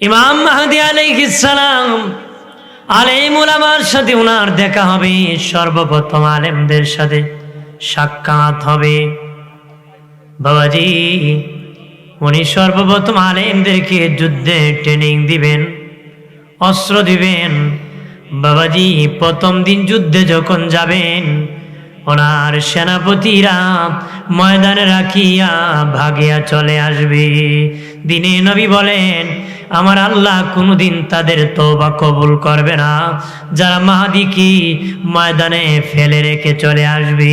ইমাম মাহদী আলাইহিস সালাম আলেম উলামার সাথে উনার দেখা হবে, সর্বপ্রথম আলেমদের সাথে সাক্ষাৎ হবে। বাবাজি, উনি সর্বপ্রথম আলেমদেরকে যুদ্ধে ট্রেনিং দিবেন, অস্ত্র দিবেন। বাবাজি, প্রথম দিন যুদ্ধে যখন যাবেন, ওনার সেনাপতিরা ময়দানে রাখিয়া ভাগিয়া চলে আসবে। দিনে নবী বলেন, আমার আল্লাহ কোনোদিন তাদের তওবা কবুল করবে না যারা মাহদীকে ময়দানে ফেলে রেখে চলে আসবে।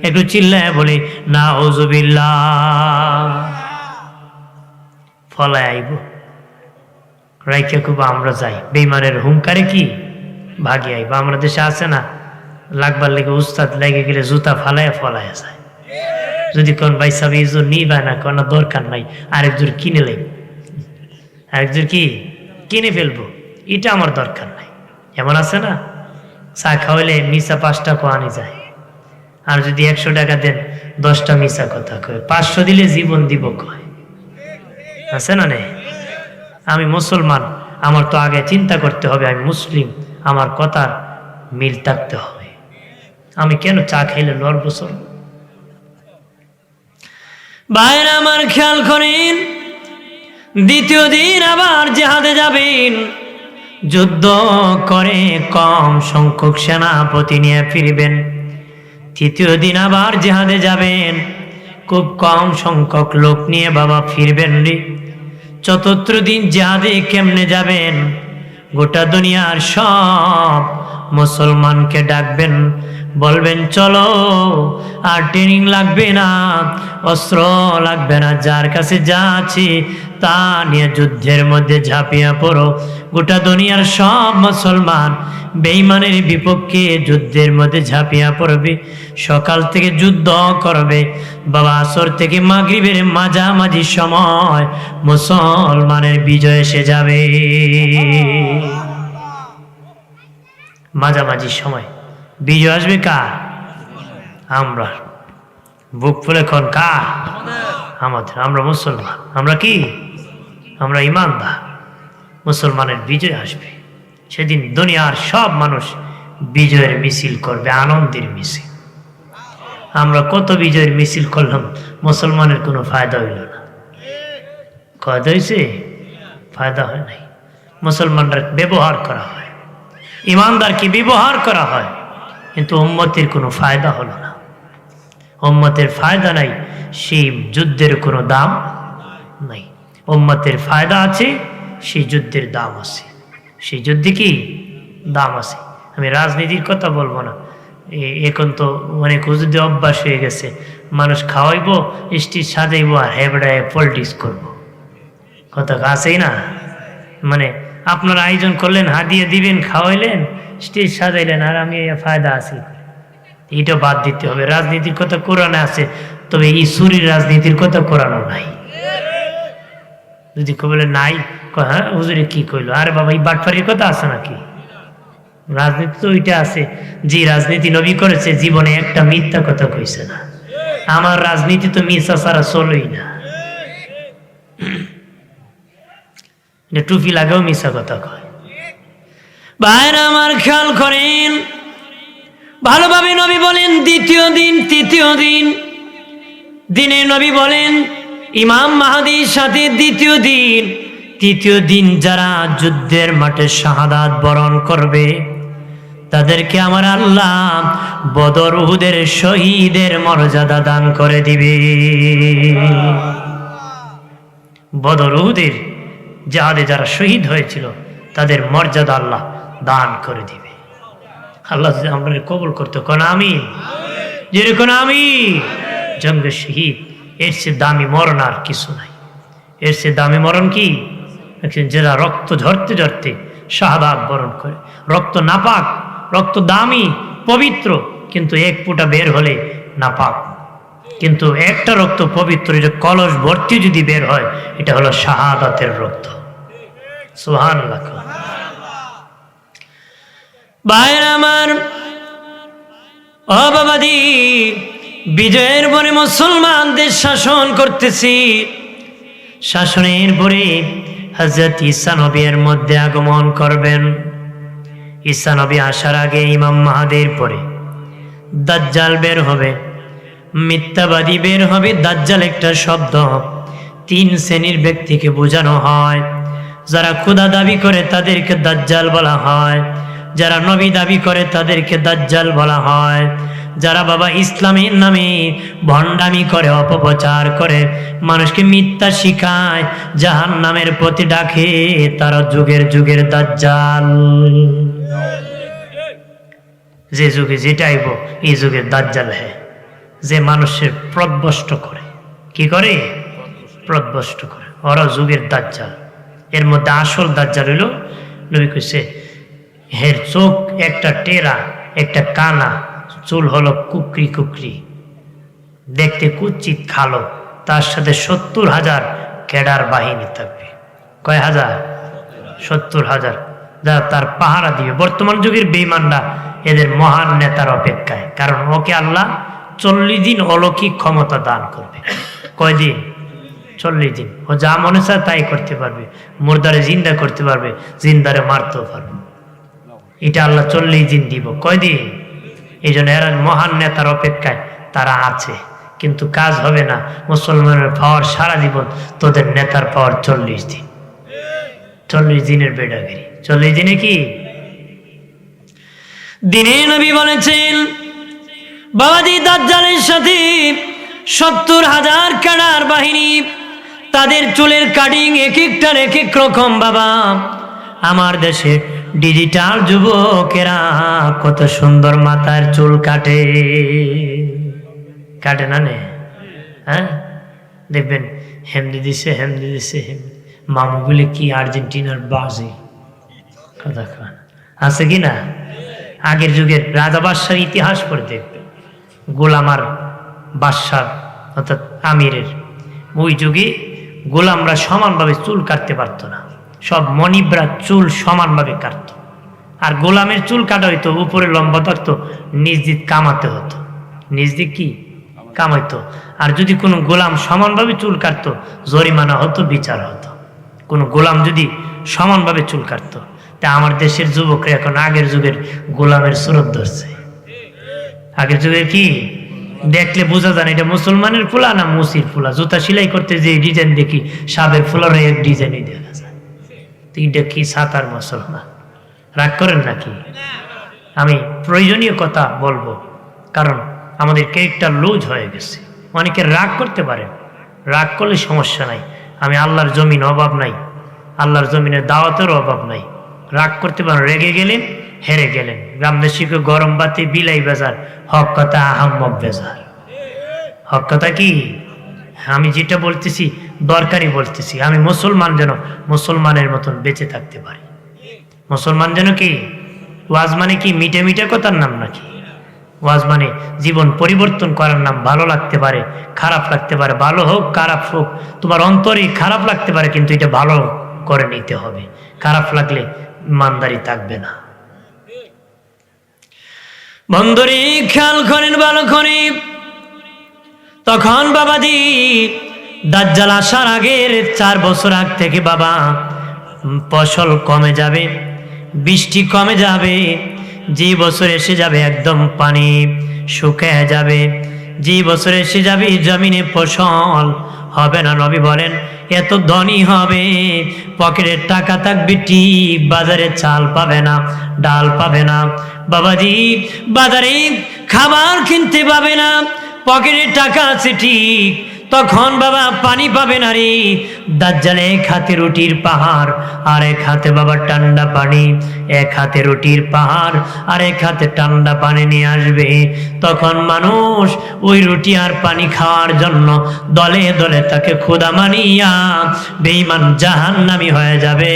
একটু চিল্লায় বলে নাউজুবিল্লাহ। ফলায় আইব রাইকে খুব আমরা যাই, বেঈমানের হুঙ্কারে কি ভাগি আইব। আমরা দেশে আছে না, লাগবার লেগে উস্তাদ লেগে গেলে জুতা ফালায় ফলায় যায়। যদি কোন ভাই সাহেব এই জোর নিবা না, কোনো দরকার নাই, আরেক জোর কিনে লেগ, আরেক জোর কি কিনে ফেলবো, এটা আমার দরকার নাই। এমন আছে না, চা খাওয়াইলে মিশা 5 টাকা আনি যায়, আর যদি 100 টাকা দেন 10টা মিশা কথা কয়, 500 দিলে জীবন দিব কয়, আছে না? নেই। আমি মুসলমান, আমার তো আগে চিন্তা করতে হবে আমি মুসলিম, আমার কথার মিল থাকতে হবে। আমি কেন চা খাইলে লড়ব বছর? ভাইরা আমার খেয়াল করেন, দ্বিতীয় দিন আবার জিহাদে যাবেন। যুদ্ধ করে কম সংখ্যক সেনাপতি নিয়ে ফিরবেন। তৃতীয় দিন আবার জিহাদে যাবেন, খুব কম সংখ্যক লোক নিয়ে বাবা ফিরবেন রে। চতুর্থ দিন জিহাদে কেমনে যাবেন? গোটা দুনিয়ার সব মুসলমানকে ডাকবেন, বলবেন চলো, আর ট্রেনিং লাগবে না, অস্ত্র লাগবে না, যার কাছে যা আছে তা নিয়ে যুদ্ধের মধ্যে ঝাঁপিয়ে পড়ো। গোটা দুনিয়ার সব মুসলমান বেঈমানের বিপক্ষে যুদ্ধের মধ্যে ঝাঁপিয়ে পড়বে। সকাল থেকে যুদ্ধ করবে, বাবা আসর থেকে মাগরিবের মাঝামাঝি সময় মুসলমানের বিজয় এসে যাবে। মাঝামাঝি সময় বিজয় আসবে কার? আমরা। বুক ফুলে কোন কার? আমাদের। আমরা মুসলমান, আমরা কি? আমরা ইমানদার। মুসলমানের বিজয় আসবে সেদিন। দুনিয়ার সব মানুষ বিজয়ের মিছিল করবে, আনন্দের মিছিল। আমরা কত বিজয়ের মিছিল করলাম, মুসলমানের কোনো ফায়দা হইল না। কয়দা হয়েছে? ফায়দা হয় নাই। মুসলমানরা ব্যবহার করা হয়, ইমানদারকে ব্যবহার করা হয়, কিন্তু উম্মতের কোনো ফায়দা হলো না। উম্মতের ফায়দা নাই, সেই যুদ্ধের কোনো দাম নাই। উম্মতের ফায়দা আছে, সেই যুদ্ধের দাম আছে। সেই যুদ্ধে কি দাম আছে? আমি রাজনীতির কথা বলবো না, এখন তো অনেক যুদ্ধে অভ্যাস হয়ে গেছে। মানুষ খাওয়াইব, স্টেজ সাজাইব, আর হেবড়ায় পলিটিক্স করবো। কথা আছেই না? মানে আপনারা আয়োজন করলেন, হাদিয়া দিবেন, খাওয়াইলেন, স্টেজ সাজাইলেন, আর আমি ফায়দা আছি। এইটা বাদ দিতে হবে। রাজনীতির কথা কোরআনে আছে, তবে এই সুরির রাজনীতির কথা কোরআনও নাই। যদি বলে নাই, হ্যাঁ হুজুরে কি কইলো? আরে বাবা, এই বাটফারির কথা আছে নাকি? রাজনীতি তো ওইটা আছে, যে রাজনীতি নবী করেছে জীবনে একটা মিথ্যা কথা কইছে না। আমার রাজনীতি তো মিথ্যা ছাড়া চলই না। টুপি লাগাও মিথ্যা কথা কয়। ভাইরা আমার খেয়াল করেন ভালোভাবে। নবী বলেন দ্বিতীয় দিন, তৃতীয় দিন। দিনে নবী বলেন ইমাম মাহদীর সাথে দ্বিতীয় দিন, তৃতীয় দিন যারা যুদ্ধের মাঠে শাহাদাত বরণ করবে তাদেরকে আমার আল্লাহ বদর উহুদের শহীদের মর্যাদা দান করে দিবে। বদর উহুদের জিহাদে যারা শহীদ হয়েছিল তাদের মর্যাদা আল্লাহ দান করে দিবে। আল্লাহ যদি আমরা কবুল করতে কোন আমি, যেরকম আমি জঙ্গে শহীদ, এর চেয়ে দামি মরণ আর কিছু নাই। এর চেয়ে দামি মরণ কি? যারা রক্ত ঝরতে ঝরতে শাহাদাত বরণ করে। রক্ত নাপাক, রক্ত দামি পবিত্র, কিন্তু এক ফোঁটা বের হলে নাপাক। কিন্তু একটা রক্ত পবিত্র, এটা কলস ভর্তি যদি বের হয়, এটা হলো শাহাদাতের রক্ত। সুবহানাল্লাহ। ভাইরা আমার, ও বাবাজি, বিজয়ের পরে মুসলমানদের শাসন করতেছি। শাসনের পরে হযরত ঈসা নবী এর মধ্যে আগমন করবেন। ঈসা নবী আসার আগে ইমাম মাহাদির পরে দাজ্জাল বের হবে, মিথ্যাবাদী বের হবে। দাজ্জাল একটা শব্দ, 3 শ্রেণীর ব্যক্তিকে বোঝানো হয়। যারা খোদা দাবি করে তাদেরকে দাজ্জাল বলা হয়, যারা নবী দাবি করে তাদেরকে দাজ্জাল বলা হয়, যারা বাবা ইসলামের নামে ভণ্ডামি করে, অপপ্রচার করে, মানুষকে মিথ্যা শিখায়, জাহান্নামের প্রতি ডাকে, তারা যুগের যুগের দাজ্জাল। যে যুগে যেটা আইব এই যুগের দাজ্জাল হ্যাঁ, যে মানুষের প্রদভষ্ট করে, কি করে? প্রদভষ্ট করে, ওরা যুগের দাজ্জাল। এর মধ্যে আসল দাজ্জাল হইল, নবী কইছে হের চোখ একটা টেরা, একটা কানা, চুল হলো কুকরি কুকরি, দেখতে কুচিত খালো, তার সাথে 70,000 ক্যাডার বাহিনী থাকবে। কয় হাজার? 70,000, যারা তার পাহারা দিবে। বর্তমান যুগের বেঈমানরা এদের মহান নেতার অপেক্ষায়, কারণ ওকে আল্লাহ 40 দিন অলৌকিক ক্ষমতা দান করবে। কয়দিন? 40 দিন। ও যা মনে চায় তাই করতে পারবে, মুর্দারে জিন্দা করতে পারবে, জিন্দারে মারতেও পারবে। এটা আল্লাহ 40 দিন দিব। কয়দিন? এই জন্য এরা মহান নেতার অপেক্ষায় তারা আছে, কিন্তু কাজ হবে না। মুসলমানের পাওয়ার সারা জীবন, তোদের নেতার পাওয়ার 40 দিন। 40 দিনের বেড়াগিরি। 40 দিনে কি দিনে নবী বলেছেন বাবাজি দাজ্জালের সাথে 70,000 ক্যাডার বাহিনী, তাদের চুলের কাটিং এক একটার এক এক রকম। বাবা আমার দেশে ডিজিটাল যুবকেরা কত সুন্দর মাথার চুল কাটে, কাটে না নে? হ্যাঁ, দেখবেন হেমদি দিছে, হেমদি দিছে, মামুগুলি কি আর্জেন্টিনার বাজে কথা খান আছে কি না? আগের যুগের রাজা বাদশার ইতিহাস পড়ে দেখবেন, গোলামার বাদশার অর্থাৎ আমিরের ওই যুগে গোলামরা সমানভাবে চুল কাটতে পারতো না, সব মনিবরা চুল সমানভাবে কাটত। আর গোলামের চুল কাটা হইতো, উপরে লম্বা থাকতো, নিজ দিক কামাতে হতো, নিজ দিক কি কামাইতো। আর যদি কোনো গোলাম সমানভাবে চুল কাটতো, জরিমানা হতো, বিচার হতো। কোনো গোলাম যদি সমানভাবে চুল কাটতো। তা আমার দেশের যুবকরা এখন আগের যুগের গোলামের সুরত ধরছে। আগের যুগের কি দেখলে বোঝা যায় না এটা মুসলমানের ফুলা না মুসির ফুলা। জুতা সেলাই করতে যে ডিজাইন দেখি, সাবের ফুলার এক ডিজাইনই দেখা যায়। এটা কি সাতার মুসলমান? রাগ করেন নাকি? আমি প্রয়োজনীয় কথা বলবো, কারণ আমাদের ক্যারেক্টার লুজ হয়ে গেছে। অনেকে রাগ করতে পারে, রাগ করলে সমস্যা নাই। আমি আল্লাহর জমিন অভাব নাই, আল্লাহর জমিনের দাওয়াতেরও অভাব নাই। রাগ করতে পারেন, রেগে গেলেন, হেরে গেলেন। গ্রামদেশিকে গরম বাতি বিলাই বাজার, হক কথা আহাম্মক বেজার। হক কথা কি? আমি যেটা বলতেছি দরকারি বলতেছি। আমি মুসলমান যেন মুসলমানের মতন বেঁচে থাকতে পারি। মুসলমান যেন কি, ওয়াজ মানে কি মিটে মিটে কথার নাম নাকি? ওয়াজ মানে জীবন পরিবর্তন করার নাম। ভালো লাগতে পারে, খারাপ লাগতে পারে, ভালো হোক খারাপ হোক, তোমার অন্তরে খারাপ লাগতে পারে, কিন্তু এটা ভালো করে নিতে হবে। খারাপ লাগলে ইমানদারি থাকবে না। বন্ধুরে খেয়াল করেন ভালো করে, তখন বাবাজি দাজ্জাল আসার আগের 4 বছর আগ থেকে বাবা ফসল কমে যাবে, বৃষ্টি কমে যাবে। যে বছর এসে যাবে একদম পানি শুকিয়ে যাবে, যে বছর এসে যাবে জমিনে ফসল হবে না। নবী বলেন এত ধনী হবে, পকেটে টাকা থাকবে ঠিক, বাজারে চাল পাবে না, ডাল পাবে না। বাবাজি বাজারে খাবার কিনতে পাবে না, পকেটে টাকা আছে ঠিক, তখন বাবা পানি পাবে না রে। দাজ্জালে এক হাতে রুটির পাহাড়, আর এক হাতে বাবা ঠান্ডা পানি। এক হাতে রুটির পাহাড় আর এক হাতে ঠান্ডা পানি নিয়ে আসবে। তখন মানুষ ওই রুটি আর পানি খাওয়ার জন্য দলে দলে তাকে খোদা মানিয়া বেঈমান জাহান্নামী হয়ে যাবে।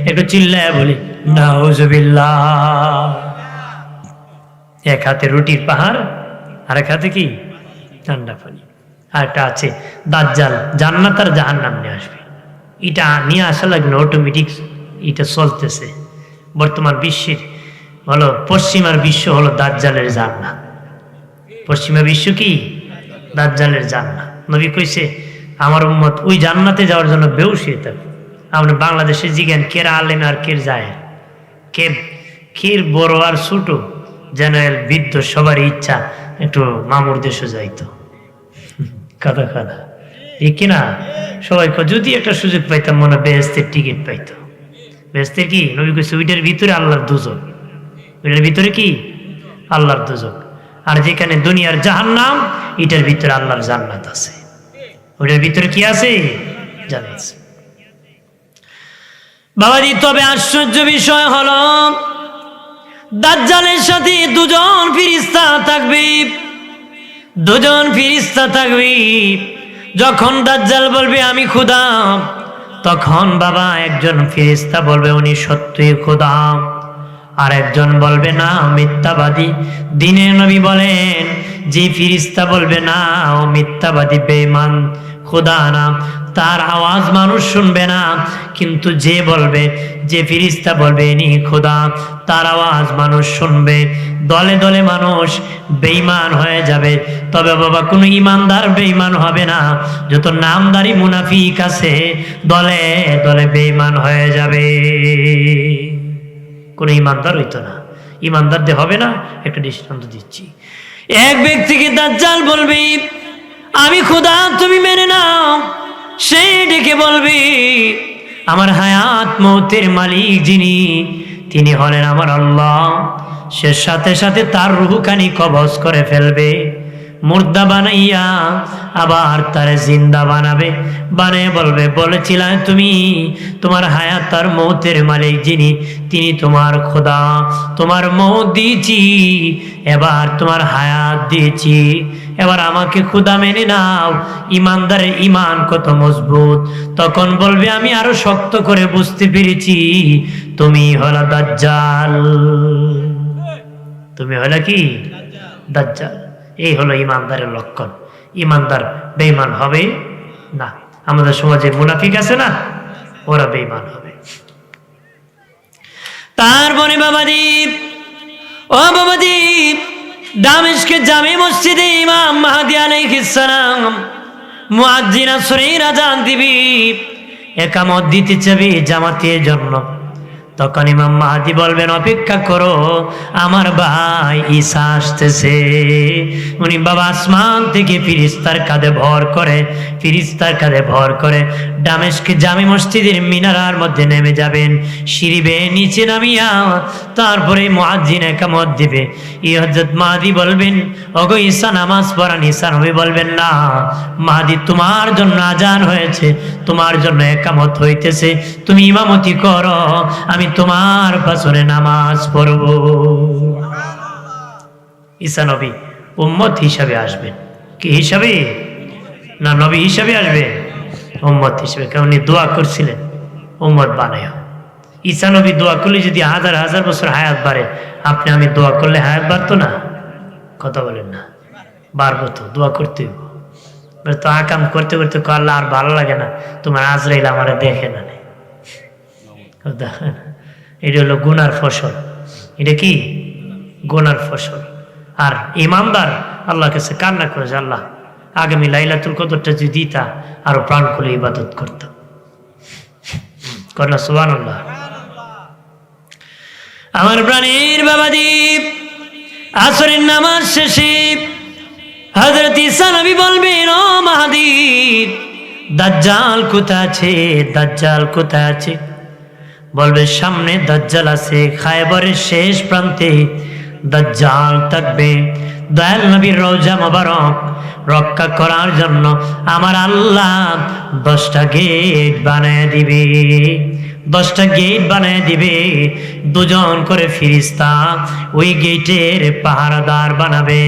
একটু চিল্লায় বলি নাউজুবিল্লাহ। এক হাতে রুটির পাহাড় আর এক হাতে কি ঠান্ডা পানি। আরেকটা আছে দাজ্জাল জান্নাত আর জাহান্নাম নিয়ে আসবে। এটা নিয়ে আসা লাগবে অটোমেটিক, এটা চলতেছে। বর্তমান বিশ্বের হলো পশ্চিমার বিশ্ব হলো দাজ্জালের জান্নাত। পশ্চিমা বিশ্ব কি দাজ্জালের জান্নাত। নবী কইছে আমার উম্মত ওই জান্নাতে যাওয়ার জন্য বেহুশ হয়ে থাকবে। আমরা বাংলাদেশে জিজ্ঞেন কেরা আলেম আর কের যায়, কের বড় আর ছোট, জেনারেল বৃদ্ধ সবারই ইচ্ছা একটু মামুর দেশে যাইতো। কথা কথা ঠিক কিনা? সবাই যদি একটা সুযোগ পাইতাম মনে বেহেস্তের টিকিট পাইতো। বেহেস্তের কি নবী কইছে ওইটার ভিতরে আল্লাহর দুজক, ওইটার ভিতরে কি আল্লাহর দুজক। আর যেখানে দুনিয়ার জাহান্নাম, এটার ভিতরে আল্লাহর জান্নাত আছে। ওইটার ভিতরে কি আছে? জান্নাত। বাবাজি, তবে আশ্চর্য বিষয় হলো দাজ্জালের সাথে দুজন ফেরেশতা থাকবে, দুজন ফেরেশতা থাকবে। যখন দাজ্জাল বলবে আমি খোদা, তখন বাবা একজন ফেরেশতা বলবে উনি সত্যই খোদা, আর একজন বলবে না মিথ্যাবাদী। দিনের নবী বলেন যে ফেরেশতা বলবে না ও মিথ্যাবাদী বেঈমান খোদা না, তার আওয়াজ মানুষ শুনবে না, কিন্তু যে বলবে, যে ফেরেশতা বলবে ইনি খোদা, তার আওয়াজ মানুষ শুনবে। দলে দলে মানুষ বেঈমান হয়ে যাবে, তবে বাবা কোনো ইমানদার বেঈমান হবে না। যত নামদারি মুনাফিক আছে দলে দলে বেঈমান হয়ে যাবে, কোনো ইমানদার হইতো না। ইমানদারদের হবে না। একটা দৃষ্টান্ত দিচ্ছি। এক ব্যক্তিকে দাজ্জাল বলবে আমি খোদা, তুমি মেনে নাও। সে ডেকে বলবে আমার হায়াত মৌতের মালিক যিনি, তিনি হলেন আমার আল্লাহ। সে সাথে সাথে তার রূহখানি কবজ করে ফেলবে, মুর্দা বানাইয়া আবার তার জিন্দা বানাবে। বানিয়ে বলবে বলেছিলাম তুমি তোমার হায়াত আর মৌতের মালিক যিনি, তিনি তোমার খোদা। তোমার মৌত দিয়েছি, এবার তোমার হায়াত দিয়েছি, এবার আমাকে খোদা মেনে নাও। ইমানদারের ইমান কত মজবুত। তখন বলবে আমি আরো শক্ত করে বুঝতে পেরেছি, তুমি হলো দাজ্জাল। তুমি হলো কি? দাজ্জাল। এই হলো ইমানদারের লক্ষণ। ইমানদার বেঈমান হবে না। আমাদের সমাজে মুনাফিক আছে না, ওরা বেঈমান হবে। তারপরে বাবাজি, ও বাবাজি, দামেস্কের জামে মসজিদে ইমাম মাহদী আলাইহিস সালাম মুয়াজ্জিন আসরের আযান দিবে, একামত দিতে চাবে জামাতের জন্য। তখন ইমাম মাহদী বলবেন অপেক্ষা করো, আমার ভাই ঈসা আসতেছে। উনি বাবা আসমান থেকে ফেরেশতার কাঁধে ভর করে, ফেরেশতার কাঁধে ভর করে দামেস্কে জামে মসজিদের মিনারার মধ্যে নেমে যাবেন। সিঁড়ি বেয়ে নিচে নামিয়া তারপরে মুয়াজ্জিন একামত দিবে। হযরত মাহদী বলবেন ওগো ঈসা নামাজ পড়ান। ঈসা নবী বলবেন না মাহদী, তোমার জন্য আজান হয়েছে, তোমার জন্য একামত হইতেছে, তুমি ইমামতি করো, আমি তোমার পাশে নামাজ পড়ব। ঈসা নবী উম্মত হিসাবে আসবেন। কি হিসাবে? না নবী হিসাবে আসবেন, উম্মত হিসাবে। কারণ উনি দোয়া করছিলেন উম্মত বানায়। ঈসা নবী দোয়া করলে যদি হাজার হাজার বছর হায়াত বাড়ে, আপনি আমি দোয়া করলে হায়াত বাড়তো না? কথা বলেন না? বাড়বো তো, দোয়া করতে হইব। তো আকাম করতে করতে আল্লাহ আর ভালো লাগে না, তোমার আজরাইল আমার দেখে না। এটা হলো গুনার ফসল। এটা কি? গুনার ফসল। আর ইমানদার আল্লাহর কাছে কান্না করে যে আল্লাহ আগামী লাইলাতুল কদরটা যদি দিতা, আরো প্রাণ খুলে ইবাদত করতাম। কন্যা সুবহানাল্লাহ। আমার প্রাণের বাবাজি, আসরের নামাজ শেষে হযরত ঈসা নবী বলবেন ও মাহদী, দাজ্জাল কোথায় আছে? দাজ্জাল কোথায় আছে? বলবে সামনে দাজ্জাল আছে, খায়বরের শেষ প্রান্তে দাজ্জাল থাকবে। দয়াল নবীর রওজা মোবারক রক্ষা করার জন্য আমার আল্লাহ 10টা গেট বানিয়ে দিবে, 10টা গেট বানিয়ে দিবে। দুজন করে ফেরেশতা ওই গেটের পাহারাদার বানাবে।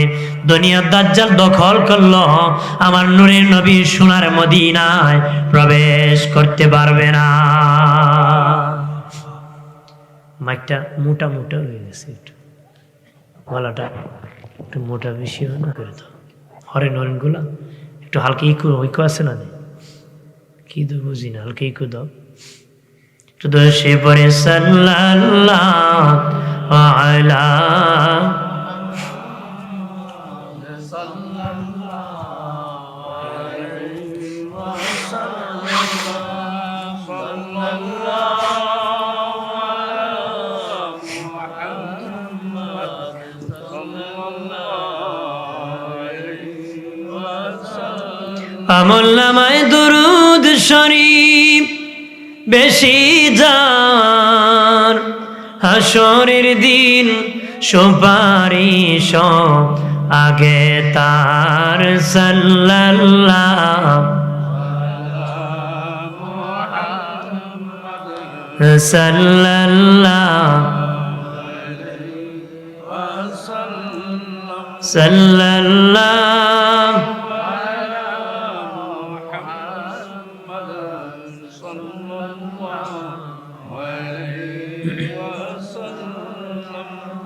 দুনিয়ার দাজ্জাল দখল করলো, আমার নূরের নবী সোনার মদিনায় প্রবেশ করতে পারবে না। মাইকটা মোটা মোটা হয়ে গেছে, একটু গলাটা একটু মোটা বেশি না করে দাও। হরেন হরেন গুলা একটু হালকা ইকো ঐক্য আছে না? কি তো বুঝি না, হালকা ইকো দাও একটু। সে পরে সাল্লাল্লাহু আলা আমলনামায় দুরুদ শরীফ বেশি যার, হাসরের দিন সুপারিশ আগে তার। সাল্লাল্লাহু সাল্লাল্লাহু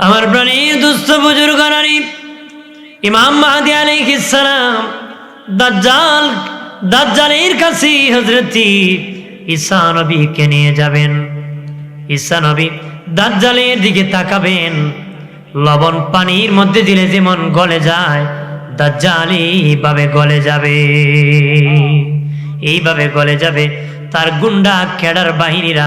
আমার প্রাণীর দুস্থ বুজুর্গানি ইমাম মাহদী আলাইহিস সালাম দাজ্জালের কাছে হযরত ঈসা নবীকে নিয়ে যাবেন। ঈসা নবী দাজ্জালের দিকে তাকাবেন, লবণ পানির মধ্যে দিলে যেমন গলে যায়, দাজ্জাল এইভাবে গলে যাবে, এইভাবে গলে যাবে। তার গুন্ডা ক্যাডার বাহিনীরা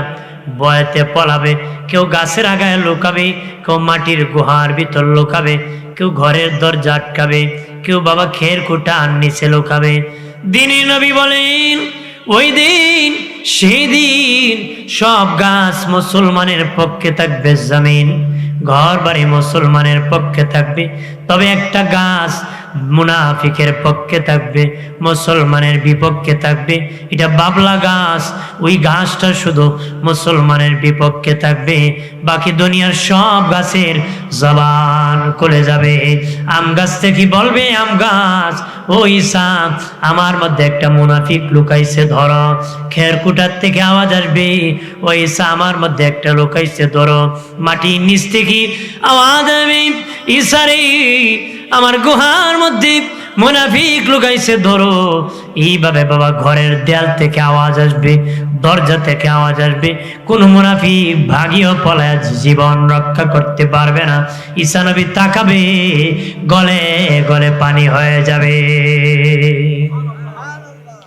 ভয়েতে পলাবে, কেউ গাছের আগায় লুকাবে, কেউ মাটির গুহার ভিতর লুকাবে, কেউ ঘরের দরজা আটকাবে, কেউ বাবা খের কুটার নিচে লুকাবে। দিনে নবী বলেন ওই দিন সেদিন সব গাছ মুসলমানের পক্ষে থাকবে, জমিন ঘর বাড়ি মুসলমানের পক্ষে থাকবে, তবে একটা গাছ মুনাফিকের পক্ষে থাকবে, মুসলমানের বিপক্ষে থাকবে। এটা বাবলা গাছ, ওই গাছটা শুধু মুসলমানের বিপক্ষে থাকবে, বাকি দুনিয়ার সব গাছের জবান খুলে যাবে। আম গাছ থেকে বলবে আম গাছ, ও ঈসা আমার মধ্যে একটা মুনাফিক লুকাইছে ধরো। খেরকুটার থেকে আওয়াজ আসবে, ও ঈসা আমার মধ্যে একটা লুকাইছে ধরো। মাটির নিচ থেকে আওয়াজ আসবে, ঈসা রে আমার গুহার মধ্যে মুনাফিক লুকাইছে ধরো। এইভাবে বাবা ঘরের দেয়াল থেকে আওয়াজ আসবে, দরজা থেকে আওয়াজ আসবে, কোন মুনাফিক ভাগিও পলায় জীবন রক্ষা করতে পারবে না। ঈসা নবী তাকাবে, গলে গলে পানি হয়ে যাবে।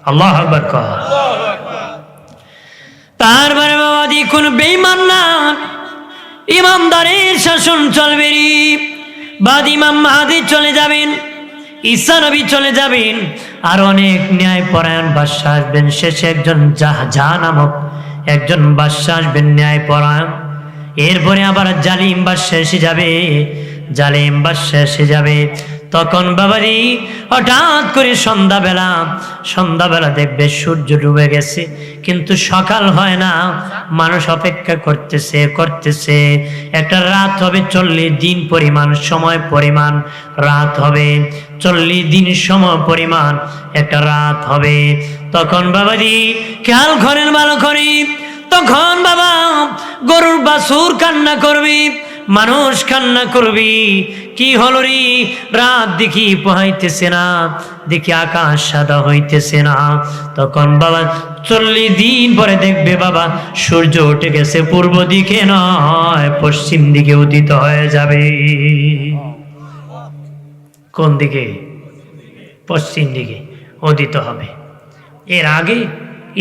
আল্লাহু আকবার। তারপরে বাবা দেখুন বেঈমান না, ইমানদারের শাসন চলবে। বাদ ইমাম মাহদী চলে যাবেন, ঈসা নবী চলে যাবেন, আর অনেক ন্যায় পরায়ণ বাদশা আসবেন। শেষে একজন জাহা নামক একজন বাদশা আসবেন, ন্যায় পরায়ণ। এরপরে আবার জালিম বাদশা এসে যাবে, জালিম বাদশা এসে যাবে। তখন বাবারি হঠাৎ করে সন্ধ্যাবেলা দেখবে সূর্য ডুবে গেছে, কিন্তু সকাল হয় না। মানুষ অপেক্ষা করতেছে একটা রাত হবে, 40 দিন পরিমাণ সময় পরিমাণ রাত হবে, 40 দিন সময় পরিমাণ একটা রাত হবে। তখন বাবারি খেয়াল করেন ভালো করে, তখন বাবা গরুর বাছুর কান্না করবি, মানুষ কান্না করবি, কি হলো রে? রাত দেখি পোহাইতেছে না, দেখি আকাশ সাদা হইতেছে না। তখন বাবা 40 দিন পরে দেখবে বাবা সূর্য উঠে গেছে, পূর্ব দিকে নয় পশ্চিম দিকে উদিত হয়ে যাবে। কোন দিকে? পশ্চিম দিকে উদিত হবে। এর আগে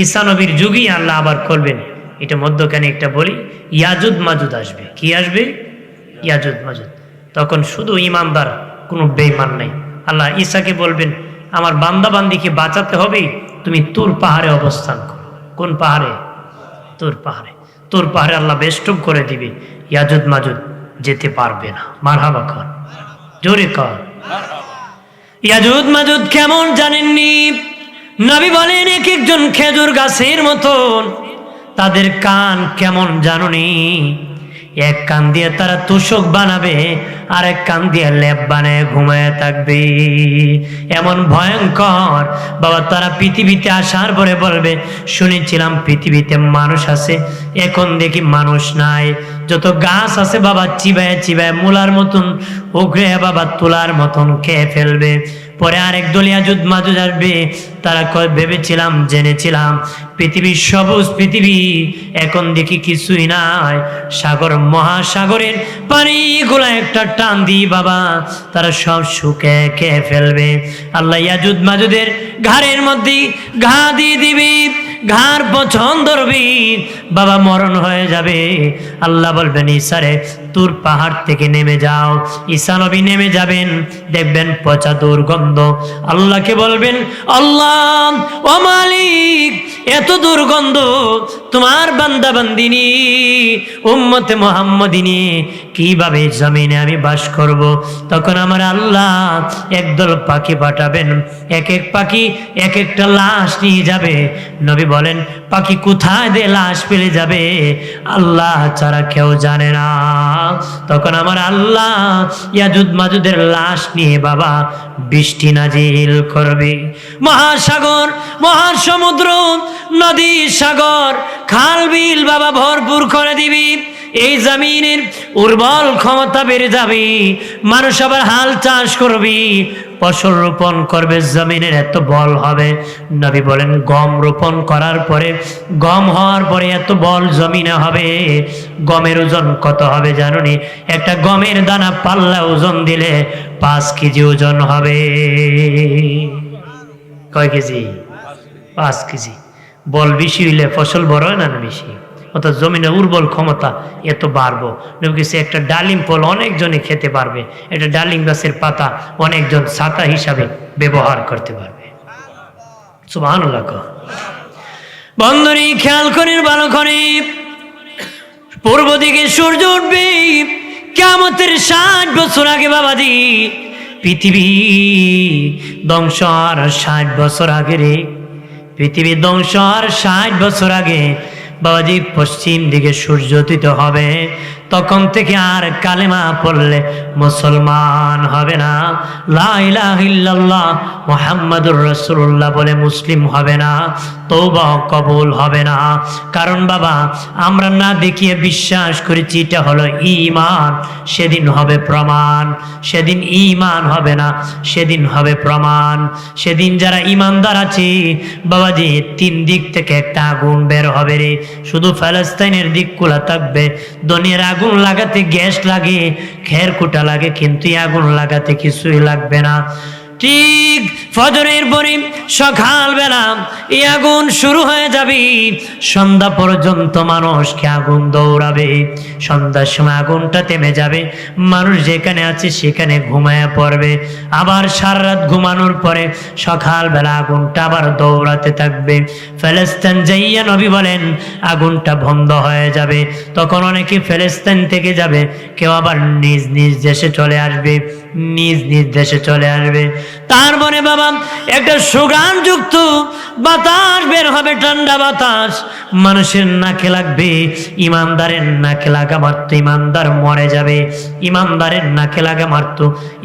ঈসা নবীর যুগই আল্লাহ আবার করবেন। এটা মধ্যখানে একটা বলি, ইয়াজুদ মাজুদ আসবে। কি আসবে? ইয়াজুদ মাজুদ। তখন শুধু ইমানদার, কোনো বেঈমান নাই। আল্লাহ ঈসাকে বলবেন, আমার বান্দা বান্দিকে বাঁচাতে হবে, তুমি তুর পাহাড়ে অবস্থান করো। কোন পাহাড়ে? তুর পাহাড়ে। তুর পাহাড়ে আল্লাহ বেষ্টন করে দিবে, ইয়াজুদ মাজুদ যেতে পারবে না। মারহাবা কর, জোরে কর। ইয়াজুদ মাজুদ কেমন জানেননি? নবী বলেন এক একজন খেজুর গাছের মতন, তাদের কান কেমন জানুনি? এক কান দিয়ে তারা তোষক বানাবে, আর এক কান দিয়ে লেপ বানায় ঘুমায় থাকবে। এমন ভয়ঙ্কর বাবা। তারা পৃথিবীতে আসার পরে বলবে, শুনেছিলাম পৃথিবীতে মানুষ আছে, এখন দেখি মানুষ নাই। যত গাছ আছে বাবা চিবায় চিবায় মূলার মতন উগড়ে বাবা তুলার মতন খেয়ে ফেলবে। পরে আরেক দল ইয়াজুদ মাজুদ আসবে, তারা কয় ভেবেছিলাম জেনেছিলাম পৃথিবীর সবুজ পৃথিবী, এখন দেখি কিছুই নাই। সাগর মহাসাগরের পানিগুলা একটা টান দি বাবা তারা সব শুকে খেয়ে ফেলবে। আল্লাহ ইয়াজুদ মাজুদের ঘাড়ের মধ্যে ঘা দিয়ে দিবি, ঘাড় পছন্দ ধরবি বাবা, মরণ হয়ে যাবে। আল্লাহ বলবেন ঈসারে তুর পাহাড় থেকে নেমে যাও। ঈসা নবী নেমে যাবেন, দেখবেন পচা দুর্গন্ধ। আল্লাহকে বলবেন, আল্লাহ ও মালিক, এত দুর্গন্ধ, তোমার বান্দা বান্দিনী উম্মতে মুহাম্মদিনী কিভাবে জমিনে আমি বাস করব? তখন আমার আল্লাহ একদল পাখি পাঠাবেন, এক এক পাখি এক একটা লাশ নিয়ে যাবে। নবী বলেন, পাখি কোথায় দিয়ে লাশ ফেলে যাবে আল্লাহ ছাড়া কেউ জানে না। তখন আমার আল্লাহ ইয়াজুজ মাজুদের লাশ নিয়ে বাবা বৃষ্টি নাজিল করবে। মহাসাগর, মহাসমুদ্র, নদী, সাগর, খাল বিল বাবা ভরপুর করে দিবি। এই জমিনের উর্বর ক্ষমতা বেড়ে যাবে, মানুষ আবার হাল চাষ করবি, ফসল রোপণ করবে, জমিনের এত বল হবে। নবী বলেন, গম রোপণ করার পরে, গম হওয়ার পরে এত বল জমিনে হবে। গমের ওজন কত হবে জানুনি? একটা গমের দানা পাল্লা ওজন দিলে 5 কেজি ওজন হবে। কয় কেজি? 5 কেজি। বল বেশি হইলে ফসল বড় হয় না বেশি? অর্থাৎ জমিনের উর্বর ক্ষমতা এত বাড়বো। একটা ডালিম ফল অনেকজনে খেতে পারবে, এটা ডালিম গাছের পাতা অনেকজন ছাতা হিসাবে ব্যবহার করতে পারবে। সুবহানাল্লাহ। বন্ধুরে খেয়াল করেন ভালো করে, পূর্ব দিকে সূর্য উঠবে কিয়ামতের 60 বছর আগে বাবাজি। পৃথিবী ধ্বংস আর 60 বছর আগে রে, পৃথিবী ধ্বংস আর 60 বছর আগে বাবাজি পশ্চিম দিকে সূর্য উদিত হবে। তখন থেকে আর কালেমা পড়লে মুসলমান হবে না, লা ইলাহা ইল্লাল্লাহ মুহাম্মাদুর রাসূলুল্লাহ বলে মুসলিম হবে না, তওবা কবুল হবে না। কারণ বাবা আমরা না দেখিয়ে বিশ্বাস করেছি এটা হলো ঈমান, সেদিন হবে প্রমাণ। সেদিন ঈমান হবে না, সেদিন হবে প্রমাণ। সেদিন যারা ঈমানদার আছে বাবাজি 3 দিক থেকে একটা আগুন বের হবে রে। শুধু ফিলিস্তিনের দিক খোলা থাকবে। দুনিয়ার আগুন লাগাতে গ্যাস লাগে, খেরকুটা লাগে, কিন্তু আগুন লাগাতে কিছুই লাগবে না। ঠিক ফজরের পরে সকালবেলা এই আগুন শুরু হয়ে যাবে, সন্ধ্যা পর্যন্ত মানুষকে আগুন দৌড়াবে। সন্ধ্যার সময় আগুনটা থেমে যাবে, মানুষ যেখানে আছে সেখানে ঘুমায়া পড়বে। আবার সারা রাত ঘুমানোর পরে সকালবেলা আগুনটা আবার দৌড়াতে থাকবে। ফিলিস্তিন যাইয়া নবী বলেন আগুনটা বন্ধ হয়ে যাবে। তখন অনেকে ফিলিস্তিন থেকে যাবে, কেউ আবার নিজ নিজ দেশে চলে আসবে, নিজ নিজ দেশে চলে আসবে। তারপরে বাবা একটা সুগন্ধযুক্ত বাতাস বের হবে, ঠান্ডা বাতাস মানুষের নাকে লাগবে। ইমানদারের নাকে লাগা মাত্র ইমানদার মরে যাবে, ইমানদারের নাকে লাগা মাত্র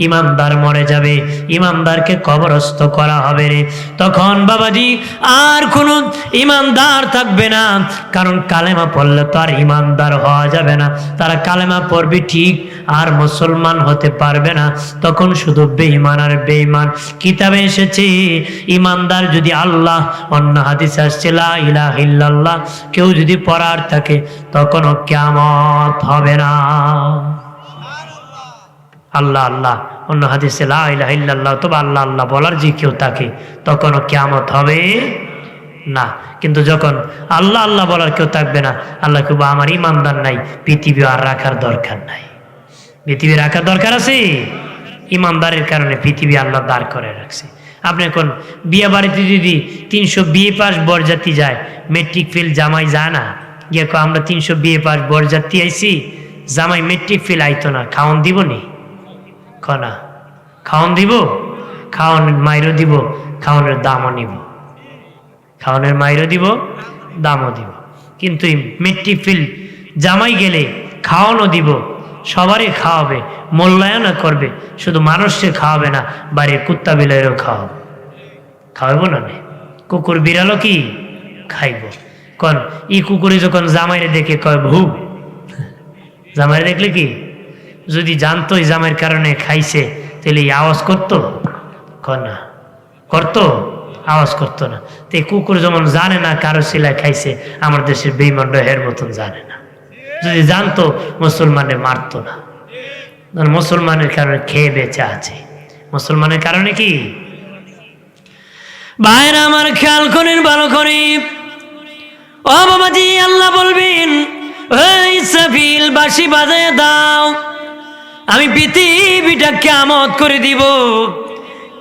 ইমানদার মরে যাবে, ইমানদারকে কবরস্থ করা হবে রে। তখন বাবাজি আর কোনো ইমানদার থাকবে না, কারণ কালেমা পড়লে তো আর ইমানদার হওয়া যাবে না। তারা কালেমা পড়বে ঠিক, আর মুসলমান হতে পারবে না। তখন শুধু বেঈমান আর বেঈমান। কিতাবে এসেছে ইমানদার যদি আল্লাহ, অন্য হাদিস আসছে লা ইলাহা ইল্লাল্লাহ কেউ যদি পড়ার থাকে তখনও কিয়ামত হবে না। আল্লাহ আল্লাহ, অন্য হাদিসে লা ইলাহা ইল্লাল্লাহ, তবে আল্লাহ আল্লাহ বলার যে কেউ থাকে তখনও কিয়ামত হবে না। কিন্তু যখন আল্লাহ আল্লাহ বলার কেউ থাকবে না, আল্লাহ কেউ আমার ইমানদার নাই, পৃথিবী আর রাখার দরকার নাই। পৃথিবী রাখার দরকার আছে, ইমানদারের কারণে পৃথিবী আল্লাহ দাঁড় করে রাখছে। আপনি এখন বিয়ে বাড়িতে যদি 300 বিয়ে পাস বরযাত্রী যায়, মেট্রিক ফেল জামাই যায় না, গিয়ে আমরা 300 বিয়ে পাস বরযাত্রী আইছি, জামাই মেট্রিক ফেল আইতো না, খাওয়ান দিব নি? না, খাওয়ান দিব, খাওয়ানোর মাইরও দিব, খাওয়ানোর দামও নিব, খাওয়ানোর মাইরও দিব, দামও দিব। কিন্তু মেট্রিক ফেল জামাই গেলে খাওয়ানো দিব, সবারই খাওয়াবে, মূল্যায়নও করবে, শুধু মানুষকে খাওয়াবে না, বাড়ির কুত্তা বিলাইয়েরও খাওয়াবে। খাওয়াবো না? কুকুর বিড়ালও কি খাইব? কন ই কুকুরে যখন জামাইরে দেখে কয় ভূ, জামাইরে দেখলে কি, যদি জানতো এই জামাইয়ের কারণে খাইছে তাহলে আওয়াজ করতো? না করতো, আওয়াজ করতো না। তো এই কুকুর যেমন জানে না কারো শিলায় খাইছে, আমার দেশের বেঈমানরা এর মতন জানে না। যদি জানতো মুসলমানের মারতো না। মুসলমানের কারণে খেয়ে বেঁচে আছে, মুসলমানের কারণে কি? ভাইরা আমার খেয়াল করেন ভালো করে, ও বাবাজি, আল্লাহ বলবেন ইসরাফিল বাঁশি বাজায় দাও, আমি পৃথিবীটা কিয়ামত করে দিব,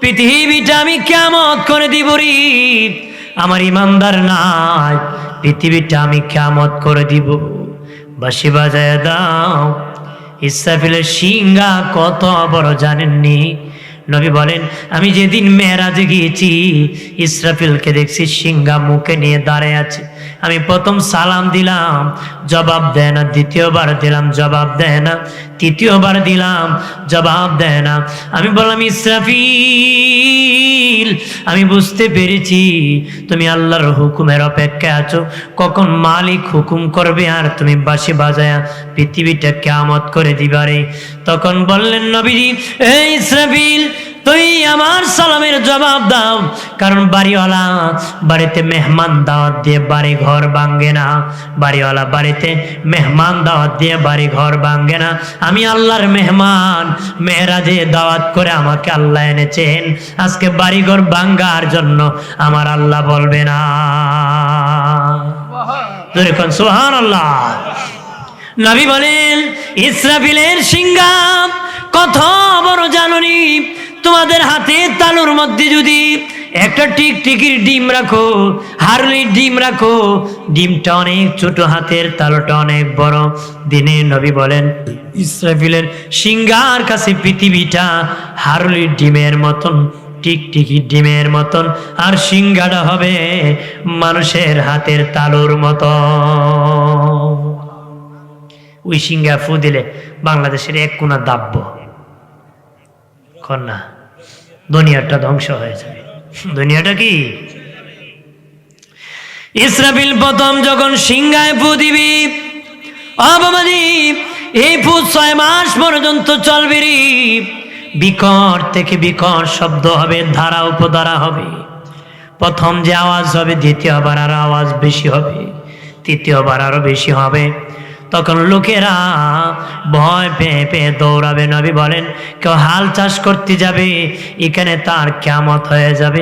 পৃথিবীটা আমি কিয়ামত করে দিব রে। আমার ইমানদার নাই, পৃথিবীটা আমি কিয়ামত করে দিব। বাঁশি বাজায় দাও। ইসরাফিলের সিংহা কত বড় জানেননি? নবী বলেন, আমি যেদিন মেরাজে গিয়েছি ইসরাফিলকে দেখছি সিংহা মুখে নিয়ে দাঁড়ায় আছে। আমি প্রথম সালাম দিলাম, জবাব দেয় না। দ্বিতীয়বার দিলাম, জবাব দেয় না। তৃতীয়বার দিলাম, জবাব দেয় না। আমি বললাম, ইসরাফিল, আমি বুঝতে পেরেছি তুমি আল্লাহর হুকুমের অপেক্ষায় আছো, কখন মালিক হুকুম করবে আর তুমি বাঁশি বাজায়া পৃথিবীটা কিয়ামত করে দিবারে। তখন বললেন নবীজি, এই ইসরাফিল, তুই আমার সালামের জবাব দাও, কারণ বাড়িওয়ালা বাড়িতে মেহমান দাওয়াত দিয়ে বাড়ি ঘর ভাঙ্গে না। বাড়িওয়ালা বাড়িতে মেহমান দাওয়াত দিয়ে বাড়ি ঘর ভাঙ্গে না। আমি আল্লাহর মেহমান, মেহরাজে দাওয়াত করে আমাকে আল্লাহ এনেছেন, আজকে বাড়ি ঘর ভাঙ্গার জন্য আমার আল্লাহ বলবে না। দেখুন সুবহানাল্লাহ। নবী বলেন, ইসরাফিলের সিংহা কত বড় জাননি? তোমাদের হাতে তালুর মধ্যে যদি একটা টিকটিকির ডিম রাখো, হারলির ডিম রাখো, ডিমটা অনেক ছোট, হাতের তালুটা অনেক বড়। দিনে নবী বলেন, ইসরাফিলের সিংহার কাছে পৃথিবীটা হারলির ডিমের মতন, টিকটিকি ডিমের মতন, আর সিংহাটা হবে মানুষের হাতের তালুর মতো। ওই সিংহা ফু দিলে বাংলাদেশের এক কোণা দাব্য কন্যা, দুনিয়াটা ধ্বংস হয়ে যাবে। দুনিয়াটা কি? ইসরাফিল প্রথম যখন সিংহায় ফু দিবি, অবাবাদি এই ফু 6 মাস পর্যন্ত চলবে রে। বিকট থেকে বিকট শব্দ হবে, ধারা উপধারা হবে। প্রথম যে আওয়াজ হবে, দ্বিতীয়বার আরো আওয়াজ বেশি হবে, তৃতীয়বার আরো বেশি হবে। তখন লোকেরা ভয় পেয়ে পেয়ে দৌড়াবে। নবী বলেন, কেউ হাল চাষ করতে যাবে, এখানে তার কিয়ামত হয়ে যাবে।